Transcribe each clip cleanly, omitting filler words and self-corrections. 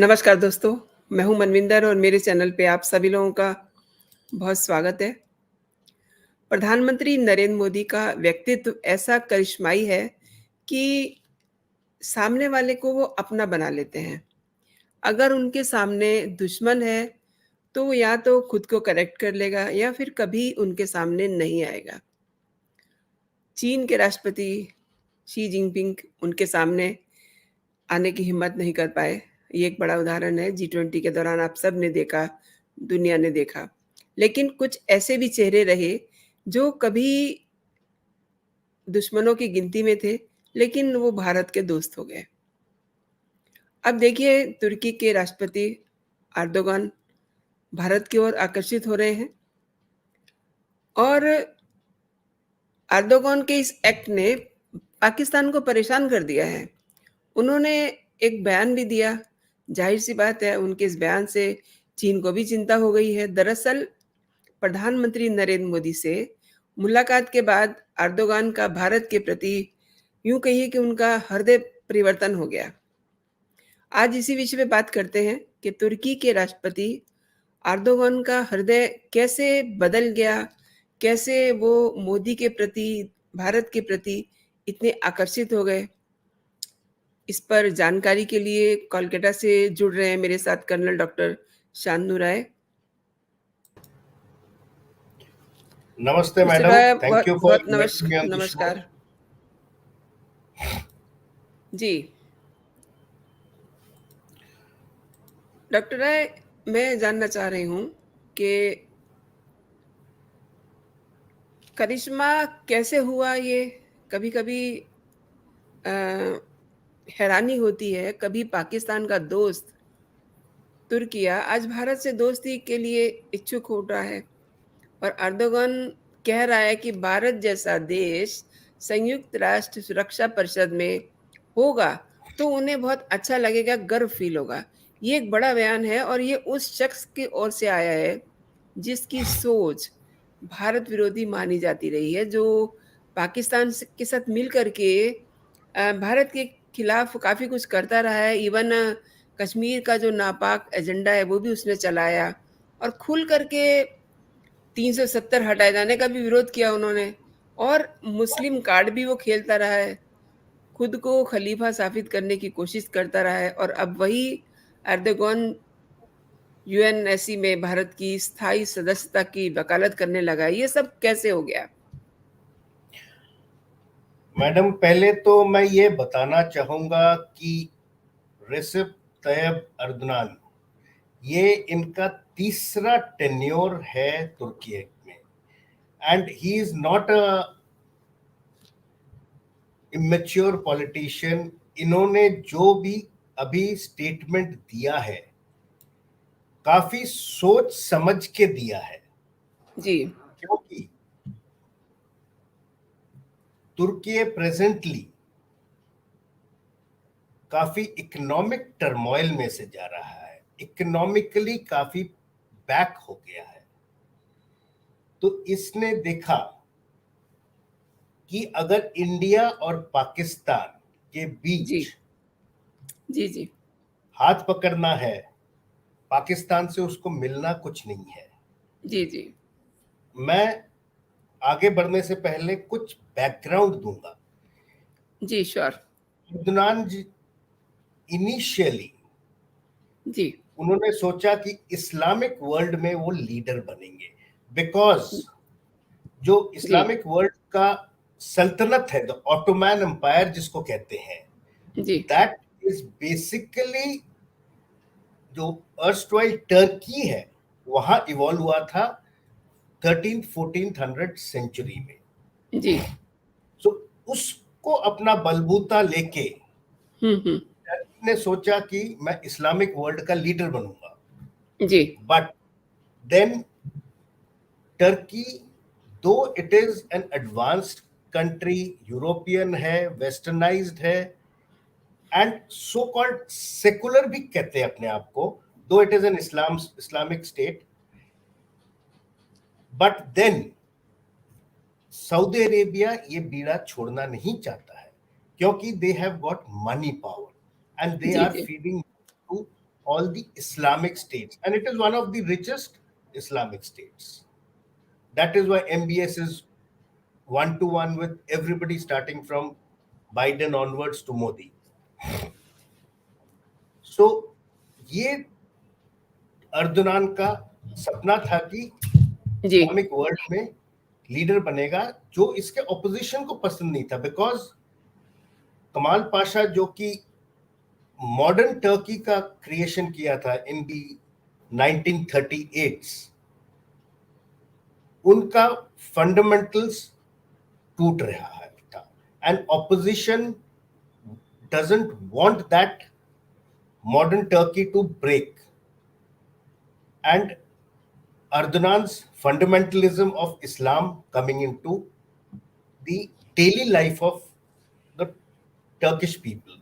नमस्कार दोस्तों, मैं हूँ मनविंदर और मेरे चैनल पे आप सभी लोगों का बहुत स्वागत है। प्रधानमंत्री नरेंद्र मोदी का व्यक्तित्व ऐसा करिश्माई है कि सामने वाले को वो अपना बना लेते हैं। अगर उनके सामने दुश्मन है, तो वो या तो खुद को करेक्ट कर लेगा या फिर कभी उनके सामने नहीं आएगा। चीन के राष्ट्रपति शी जिनपिंग उनके सामने आने की हिम्मत नहीं कर पाए। ये एक बड़ा उदाहरण है, G20 के दौरान आप सब ने देखा, दुनिया ने देखा। लेकिन कुछ ऐसे भी चेहरे रहे, जो कभी दुश्मनों की गिनती में थे, लेकिन वो भारत के दोस्त हो गए। अब देखिए तुर्की के राष्ट्रपति एर्दोगान भारत की ओर आकर्षित हो रहे हैं और एर्दोगान के इस एक्ट ने पाकिस्तान को परेशान कर दिया है। उन्होंने एक बयान भी दिया, ज़ाहिर-सी बात है उनके इस बयान से चीन को भी चिंता हो गई है। दरअसल प्रधानमंत्री नरेंद्र मोदी से मुलाकात के बाद एर्दोगान का भारत के प्रति यूँ कहिए कि उनका हृदय परिवर्तन हो गया। आज इसी विषय पे बात करते हैं कि तुर्की के राष्ट्रपति एर्दोगान का हृदय कैसे बदल गया, कैसे वो मोदी के प्रति, भारत के प्रति इतने आकर्षित हो गए। इस पर जानकारी के लिए कोलकाता से जुड़ रहे हैं मेरे साथ कर्नल डॉक्टर शांतनु राय। नमस्ते mister madam, Rai thank you for बहुत inviting me on the show. नमस्कार। जी, डॉक्टर राय मैं जानना चाह रही हूँ कि करिश्मा कैसे हुआ ये? कभी-कभी अ, हैरानी होती है, कभी पाकिस्तान का दोस्त तुर्किया आज भारत से दोस्ती के लिए इच्छुक हो रहा है और एर्दोगान कह रहा है कि भारत जैसा देश संयुक्त राष्ट्र सुरक्षा परिषद में होगा, तो उन्हें बहुत अच्छा लगेगा, गर्व फ़ील होगा। ये एक बड़ा बयान है और ये उस शख्स की ओर से आया है, जिसकी सोच भारत विरोधी मानी जाती रही है, जो पाकिस्तान के साथ मिल कर के भारत के खिलाफ काफ़ी कुछ करता रहा है। इवन कश्मीर का जो नापाक एजेंडा है, वो भी उसने चलाया और खुल कर के 370 हटाए जाने का भी विरोध किया उन्होंने और मुस्लिम कार्ड भी वो खेलता रहा है। खुद को खलीफा साबित करने की कोशिश करता रहा है और अब वही एर्दोगान यूएनएससी में भारत की स्थायी सदस्यता की वकालत करने लगा। ये सब कैसे हो गया? मैडम, पहले तो मैं ये बताना चाहूंगा कि रेसिप तैयब अर्दोगान ये इनका तीसरा टेन्योर है तुर्की में and he is not a immature politician. इन्होंने जो भी अभी स्टेटमेंट दिया है काफी सोच समझ के दिया है, जी, क्योंकि तुर्की प्रेजेंटली काफी इकोनॉमिक टर्मोइल में से जा रहा है, इकोनॉमिकली काफी बैक हो गया है। तो इसने देखा कि अगर इंडिया और पाकिस्तान के जी, बीच जी, जी, हाथ पकड़ना है, पाकिस्तान से उसको मिलना कुछ नहीं है। जी, जी, मैं आगे बढ़ने से पहले कुछ बैकग्राउंड दूंगा। जी, श्योर। अदनान जी इनिशियली जी, उन्होंने सोचा कि इस्लामिक वर्ल्ड में वो लीडर बनेंगे, बिकॉज जो जी, इस्लामिक वर्ल्ड का सल्तनत है, द ऑटोमैन एम्पायर जिसको कहते हैं, जी, दैट इज बेसिकली जो अर्स्टवाइल टर्की है, वहां इवॉल्व हुआ था 13-1400 सेंचुरी में। जी। सो उसको अपना बलबूता लेके हुँ। टर्की ने सोचा कि मैं इस्लामिक वर्ल्ड का लीडर बनूंगा। जी, but then Turkey, though it is an advanced country, European है, वेस्टर्नाइज्ड है एंड सो कॉल्ड सेकुलर भी कहते हैं अपने आप को, though it is an Islamic state, but then Saudi Arabia ये बीड़ा छोड़ना नहीं चाहता है, क्योंकि they have got money power and they जी, आर जी, feeding to all the Islamic states, and it is one of the richest Islamic states. That is why MBS is one to one with everybody, starting from Biden onwards to Modi. So ये अर्दोनान का सपना था कि जी Islamic world में leader बनेगा, जो इसके opposition को पसंद नहीं था, बिकॉज कमाल पाशा जो कि मॉडर्न टर्की का क्रिएशन किया था इन दी 1938s, उनका फंडामेंटल्स टूट रहा है था, and opposition doesn't want that modern Turkey to break. And Erdogan's fundamentalism of Islam coming into the daily life of the Turkish people.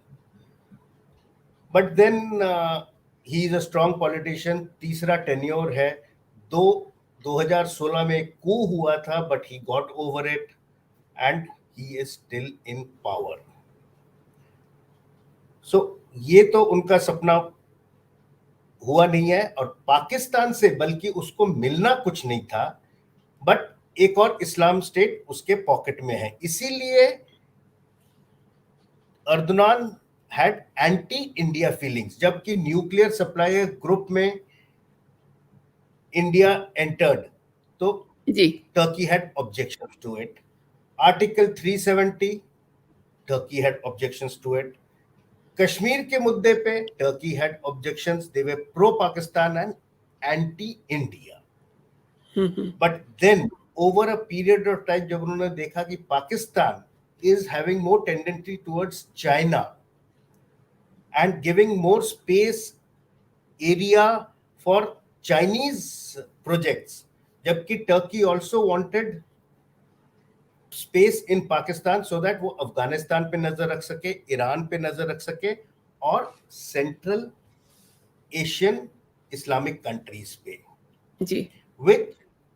But then he is a strong politician. तीसरा tenure है. दो 2016 में coup हुआ था, but he got over it and he is still in power. So ये तो उनका सपना हुआ नहीं है, और पाकिस्तान से बल्कि उसको मिलना कुछ नहीं था, बट एक और इस्लाम स्टेट उसके पॉकेट में है. इसीलिए Erdogan had anti India feelings. जबकि न्यूक्लियर सप्लायर ग्रुप में इंडिया एंटर्ड, तो जी Turkey had objections to it. Article 370, Turkey had objections to it. Kashmir के मुद्दे पे Turkey had objections. They were pro Pakistan and anti India. But then over a period of time, जब उन्होंने देखा कि Pakistan is having more tendency towards China and giving more space area for Chinese projects, जबकि Turkey also wanted space in Pakistan so that वो अफगानिस्तान पे नजर रख सके, ईरान पे नजर रख सके, और सेंट्रल एशियन इस्लामिक कंट्रीज पे, जी which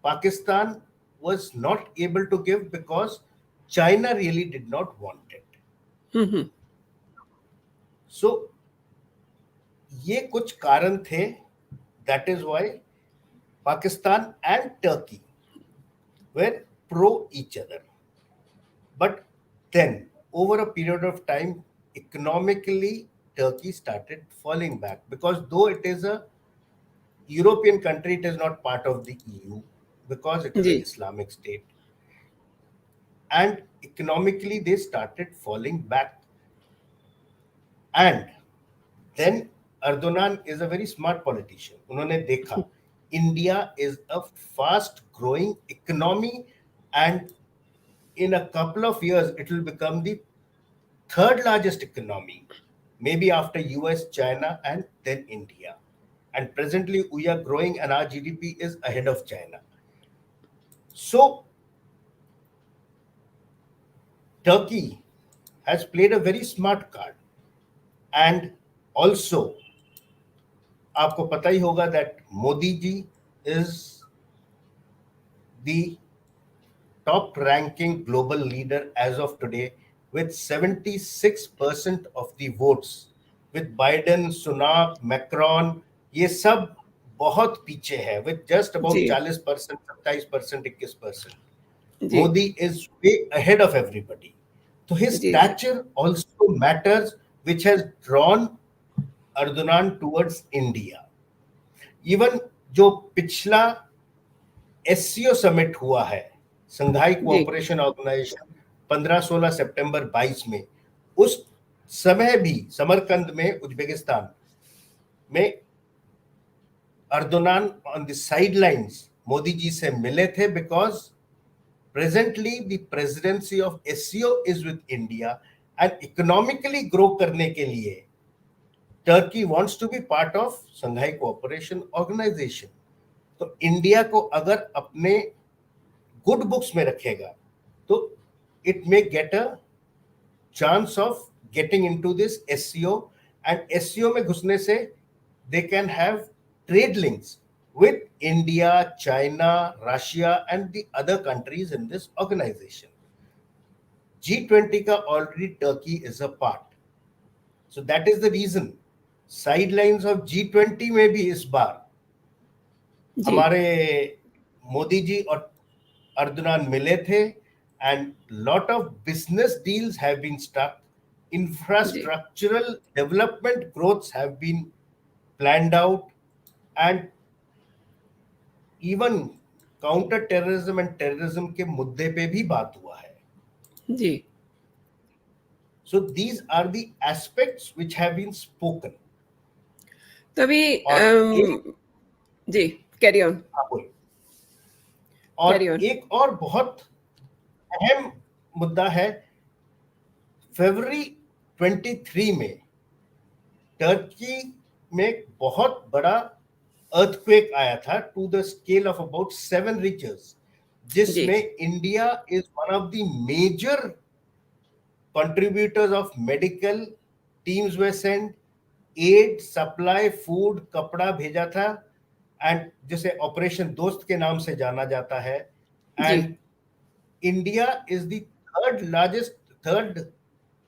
Pakistan was not able to give because China really did not want it. So ये कुछ कारण थे. That is why Pakistan and Turkey were pro each other. But then, over a period of time, economically, Turkey started falling back, because though it is a European country, it is not part of the EU, because it is ji an Islamic state. And economically, they started falling back. And then Erdogan is a very smart politician. उन्होंने देखा India is a fast growing economy, and in a couple of years it will become the third largest economy, maybe after US, China, and then India. And presently we are growing and our GDP is ahead of China. So Turkey has played a very smart card. And also आपको पता ही होगा that Modi ji is the top ranking global leader as of today with 76% of the votes. With Biden, Sunak, Macron, ये सब बहुत पीछे है with just about ji 40%, 27%, 21%. Ji Modi is way ahead of everybody. So his ji ji stature also matters, which has drawn Erdogan towards India. Even जो पिछला SCO summit हुआ है, संघाई जी cooperation organisation, 15-16 सितंबर 22 में, उस समय भी समरकंद में उज्बेकिस्तान में Erdogan on the sidelines Modi ji से मिले थे, because presently the presidency of SCO is with India, and economically grow करने के लिए Turkey wants to be part of Shanghai Cooperation Organisation. तो इंडिया को अगर अपने गुड बुक्स में रखेगा तो it may get a chance of getting into this SCO, and SCO में घुसने से they can have trade links with India, China, Russia, and the other countries in this organization. G20 ka already Turkey is a part. So that is the reason. Sidelines of G20 में भी इस बार जी हमारे मोदी जी और Erdogan मिले थे, and lot of business deals have been struck, जी infrastructural development growths have been planned out, and even counter terrorism and terrorism के मुद्दे पे भी बात हुआ है. जी So these are the aspects which have been spoken. तभी और एक जी कैरी ऑन बोलिए. कैरी और ऑन एक और बहुत अहम मुद्दा है, फरवरी 23 में टर्की में एक बहुत बड़ा अर्थक्वेक आया था to the scale of about 7 Richters, जी जिसमें India is one of the major contributors of medical teams were sent, aid supply food कपड़ा भेजा था, एंड जिसे ऑपरेशन दोस्त के नाम से जाना जाता है. जी and India is the third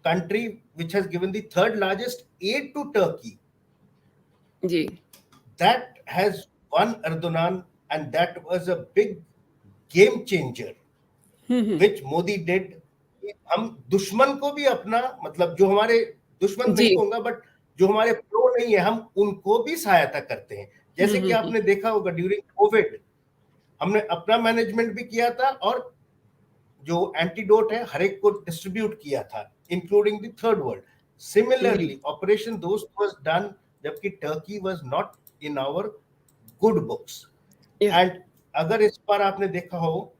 country which has given the third largest aid to Turkey. जी That has won Erdogan, and that was a big game changer which Modi did. हम दुश्मन को भी अपना, मतलब जो हमारे दुश्मन जी नहीं होगा बट जो हमारे प्रो नहीं है, हम उनको भी सहायता करते हैं. जैसे कि आपने देखा होगा ड्यूरिंग कोविड हमने अपना मैनेजमेंट भी किया था, और जो एंटीडोट है हर एक को डिस्ट्रीब्यूट किया था, including the third world. Similarly operation Dost was done जबकि Turkey was not in our good books. या एंड अगर इस बार आपने देखा हो,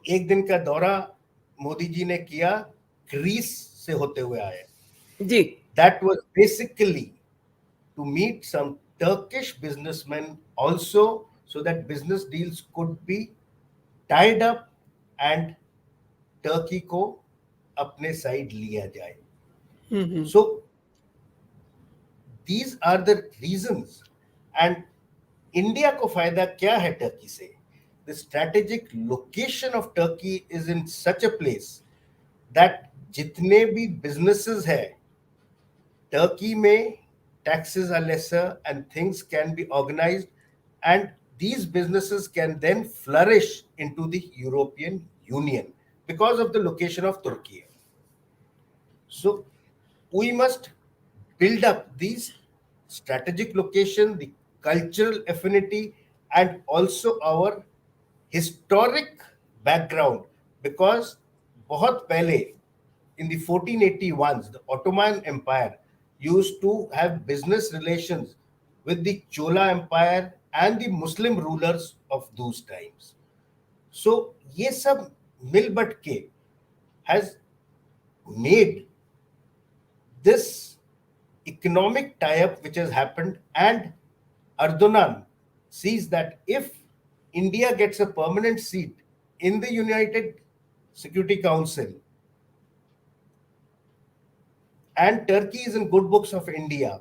एक दिन का दौरा मोदी जी ने किया, ग्रीस से होते हुए आए. जी That was basically to meet some Turkish businessmen also, so that business deals could be tied up and Turkey को अपने साइड लिया जाए. So these are the reasons. And India को फायदा क्या है टर्की से? The strategic location of Turkey is in such a place that जितने भी businesses है टर्की में, taxes are lesser and things can be organized, and these businesses can then flourish into the European Union because of the location of Turkey. So we must build up these strategic location, the cultural affinity, and also our historic background, because बहुत पहले in the 1481s the Ottoman Empire used to have business relations with the Chola Empire and the Muslim rulers of those times. So ये सब मिल but के has made this economic tie-up which has happened, and Erdogan sees that if India gets a permanent seat in the United Security Council and Turkey is in good books of India,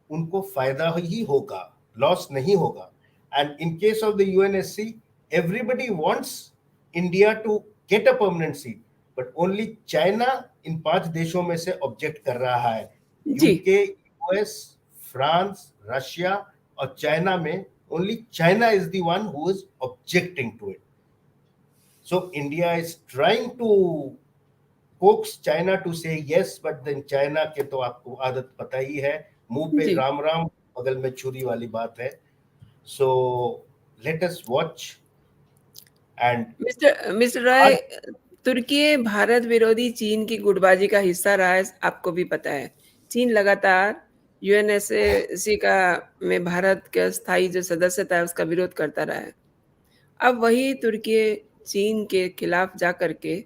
उनको फायदा ही होगा, loss नहीं होगा. And in case of the UNSC, everybody wants India to get a permanent seat, but only China इन 5 देशों में से object कर रहा है. जी यूके, यूएस, फ्रांस, रशिया और चाइना में only China is the one who is objecting to it. So India is trying to coax China to say yes, but then China के तो आपको आदत पता ही है, मुंह पे जी राम राम बगल में छुरी वाली बात है. So let us watch. And mister Roy, तुर्की भारत विरोधी चीन की गुटबाजी का हिस्सा रहा है, आपको भी पता है. चीन लगातार यूएनएससी का में भारत का स्थायी जो सदस्यता है उसका विरोध करता रहा है. अब वही तुर्की चीन के खिलाफ जा करके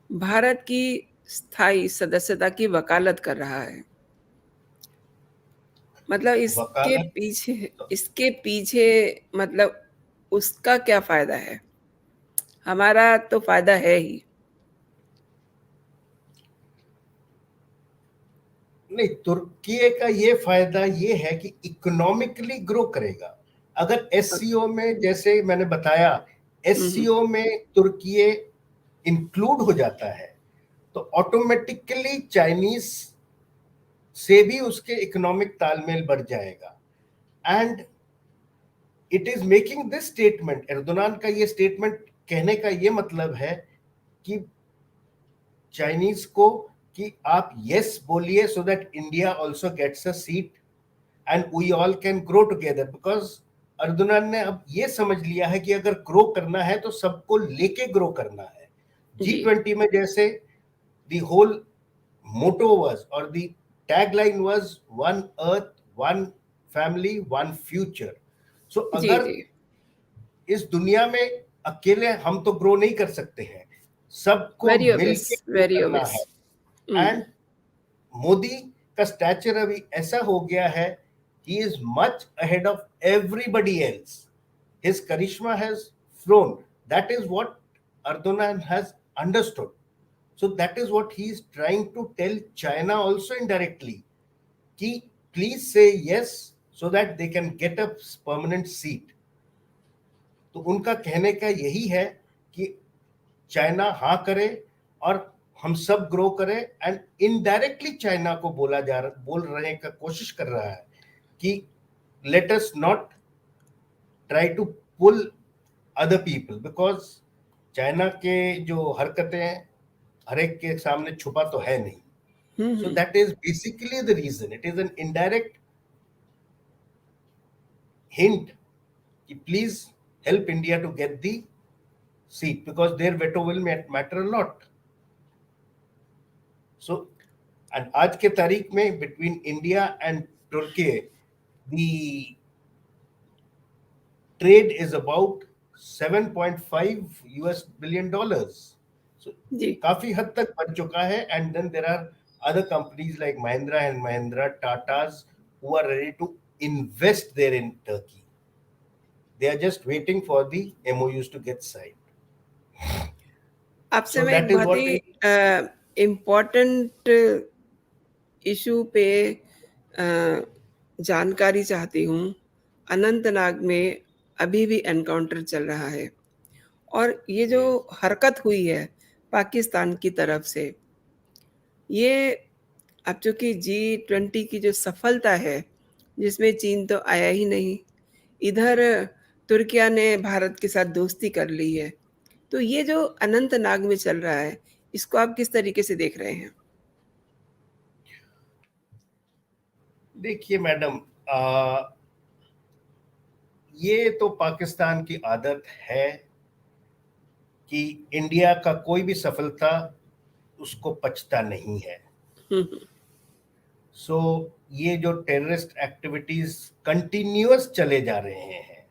भारत की स्थायी सदस्यता की वकालत कर रहा है. मतलब वकालत इसके पीछे मतलब उसका क्या फायदा है? हमारा तो फायदा है ही. नहीं, तुर्की का ये फायदा ये है कि इकोनॉमिकली ग्रो करेगा. अगर एससीओ में, जैसे मैंने बताया, एससीओ में तुर्की इंक्लूड हो जाता है तो ऑटोमेटिकली चाइनीज से भी उसके इकोनॉमिक तालमेल बढ़ जाएगा। And it is making this statement, Erdogan का ये स्टेटमेंट कहने का ये मतलब है कि चाइनीज को कि आप यस बोलिए so that India also gets a seat and we all can grow together, because Erdogan ने अब ये समझ लिया है कि अगर ग्रो करना है तो सबको लेके ग्रो करना है। जी, G20 में जैसे the whole motto was or the tagline was one earth, one family, one future. So जी, अगर जी, इस दुनिया में अकेले हम तो ग्रो नहीं कर सकते हैं, सबको वेरी ऑब्वियस, मिलके ग्रो वेरी करना ऑब्वियस। है। हुँ, एंड मोदी का स्टैचर अभी ऐसा हो गया है, he is much ahead of everybody else. His charisma has flown. That is what Erdogan has understood. So that is what he is trying to tell China also indirectly. Ki please say yes so that they can get a permanent seat. तो उनका कहने का यही है कि China हाँ करे और हम सब ग्रो करें। एंड इनडायरेक्टली चाइना को बोल रहे का कोशिश कर रहा है कि let us not try to pull other people, because China के जो हरकतें हर एक के सामने छुपा तो है नहीं। हुँ, So hmm. that is basically the reason. It is an indirect hint कि please help India to get the seat because their veto will matter a lot. So, and आज के तारीख में between India and Turkey, the trade is about $7.5 billion. So, जी, काफी हद तक बढ़ चुका है। And then there are other companies like Mahindra and Mahindra, Tatas, who are ready to invest there in Turkey. They are just waiting for the MOUs to get signed. आपसे So मैं एक that is बहुत what he is, important issue पे जानकारी चाहती हूँ। अनंतनाग में अभी भी एनकाउंटर चल रहा है और ये जो yes. हरकत हुई है पाकिस्तान की तरफ से, ये अब चूँकि G20 की जो सफलता है, जिसमें चीन तो आया ही नहीं, इधर तुर्किया ने भारत के साथ दोस्ती कर ली है। तो ये जो अनंतनाग में चल रहा है, इसको आप किस तरीके से देख रहे हैं? देखिए मैडम, ये तो पाकिस्तान की आदत है कि इंडिया का कोई भी सफलता उसको पचता नहीं है। हुँ, हुँ। सो ये जो टेररिस्ट एक्टिविटीज कंटिन्यूअस चले जा रहे हैं,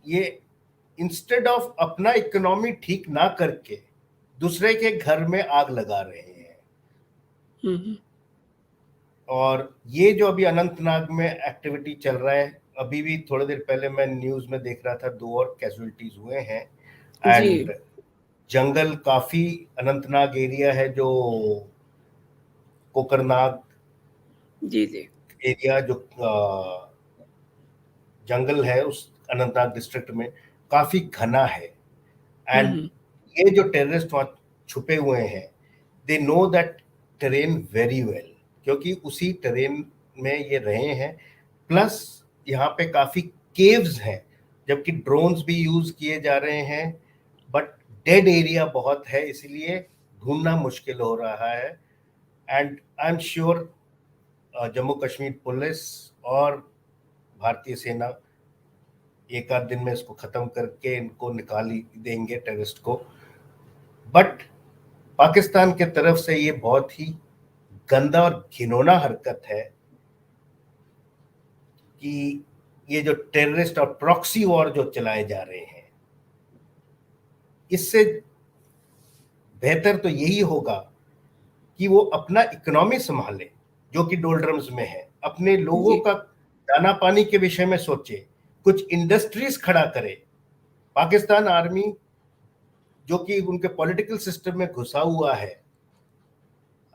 ये इंस्टेड ऑफ अपना इकोनॉमी ठीक ना करके दूसरे के घर में आग लगा रहे हैं। हुँ, हुँ। और ये जो अभी अनंतनाग में एक्टिविटी चल रहा है, अभी भी थोड़ी देर पहले मैं न्यूज में देख रहा था 2 और कैजुअलिटीज हुए हैं। जी। एंड जंगल काफी, अनंतनाग एरिया है जो कोकरनाग जी, जी। एरिया जो जंगल है उस अनंतनाग डिस्ट्रिक्ट में काफी घना है। हुँ, एंड हुँ। ये जो टेररिस्ट वहां छुपे हुए हैं, they know that terrain very well, क्योंकि उसी टेरेन में ये रहे हैं। प्लस यहाँ पे काफी केव्स हैं, जबकि ड्रोन्स भी यूज किए जा रहे हैं, बट डेड एरिया बहुत है, इसलिए ढूंढना मुश्किल हो रहा है। And I am sure Jammu Kashmir police और भारतीय सेना एक आध दिन में इसको खत्म करके इनको निकाल ही देंगे टेररिस्ट को। बट पाकिस्तान के तरफ से ये बहुत ही गंदा और घिनौना हरकत है कि ये जो टेररिस्ट और प्रॉक्सी वॉर जो चलाए जा रहे हैं, इससे बेहतर तो यही होगा कि वो अपना इकोनॉमी संभाले जो कि डोलड्रम्स में है, अपने लोगों जी। का दाना पानी के विषय में सोचे, कुछ इंडस्ट्रीज खड़ा करे। पाकिस्तान आर्मी जो कि उनके पॉलिटिकल सिस्टम में घुसा हुआ है,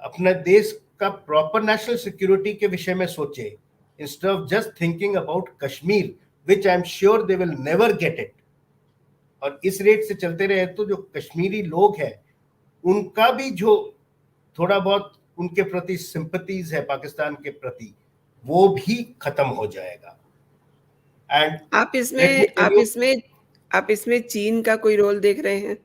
अपने देश का प्रॉपर नेशनल सिक्योरिटी के विषय में सोचे, instead of just thinking about Kashmir, which I am sure they will never get it. और इस रेट से चलते रहे तो जो कश्मीरी लोग हैं उनका भी जो थोड़ा बहुत उनके प्रति सिंपैथीज है पाकिस्तान के प्रति, वो भी खत्म हो जाएगा। एंड आप लेट मी इसमें टेल आप यू, इसमें आप इसमें चीन का कोई रोल देख रहे हैं?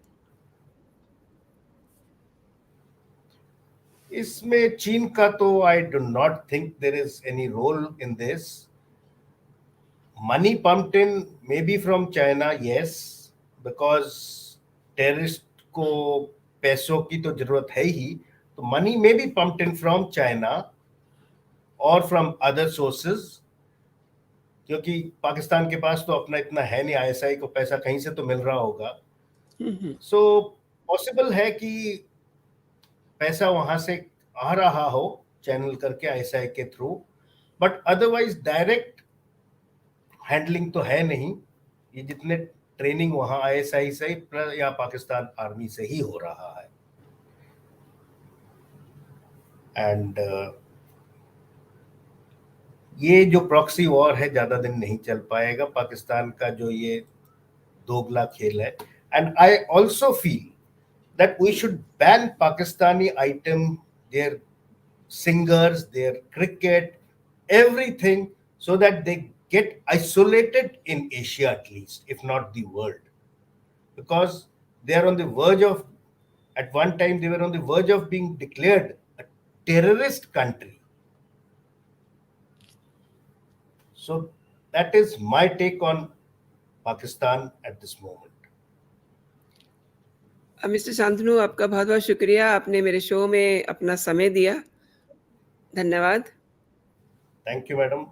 इसमें चीन का तो I do not think there is any role in this. Money pumped in may be from China, yes, because terrorist को पैसों की तो जरूरत है ही, तो money may be pumped in from China और फ्रॉम अदर सोर्सेज, क्योंकि पाकिस्तान के पास तो अपना इतना है नहीं, आईएसआई को पैसा कहीं से तो मिल रहा होगा। सो पॉसिबल है कि पैसा वहां से आ रहा हो चैनल करके आईएसआई के through, but otherwise direct handling तो है नहीं। ये जितने ट्रेनिंग वहां आईएसआई से या पाकिस्तान आर्मी से ही हो रहा है। एंड ये जो प्रॉक्सी वॉर है ज्यादा दिन नहीं चल पाएगा, पाकिस्तान का जो ये दोगला खेल है। And I also feel that we should ban Pakistani item, their singers, their cricket, everything, so that they get isolated in Asia at least, if not the world. Because they are on the verge of, at one time, they were on the verge of being declared a terrorist country. So that is my take on Pakistan at this moment. Mister Shantanu, आपका बहुत-बहुत शुक्रिया, आपने मेरे show में अपना समय दिया। धन्यवाद। Thank you, madam.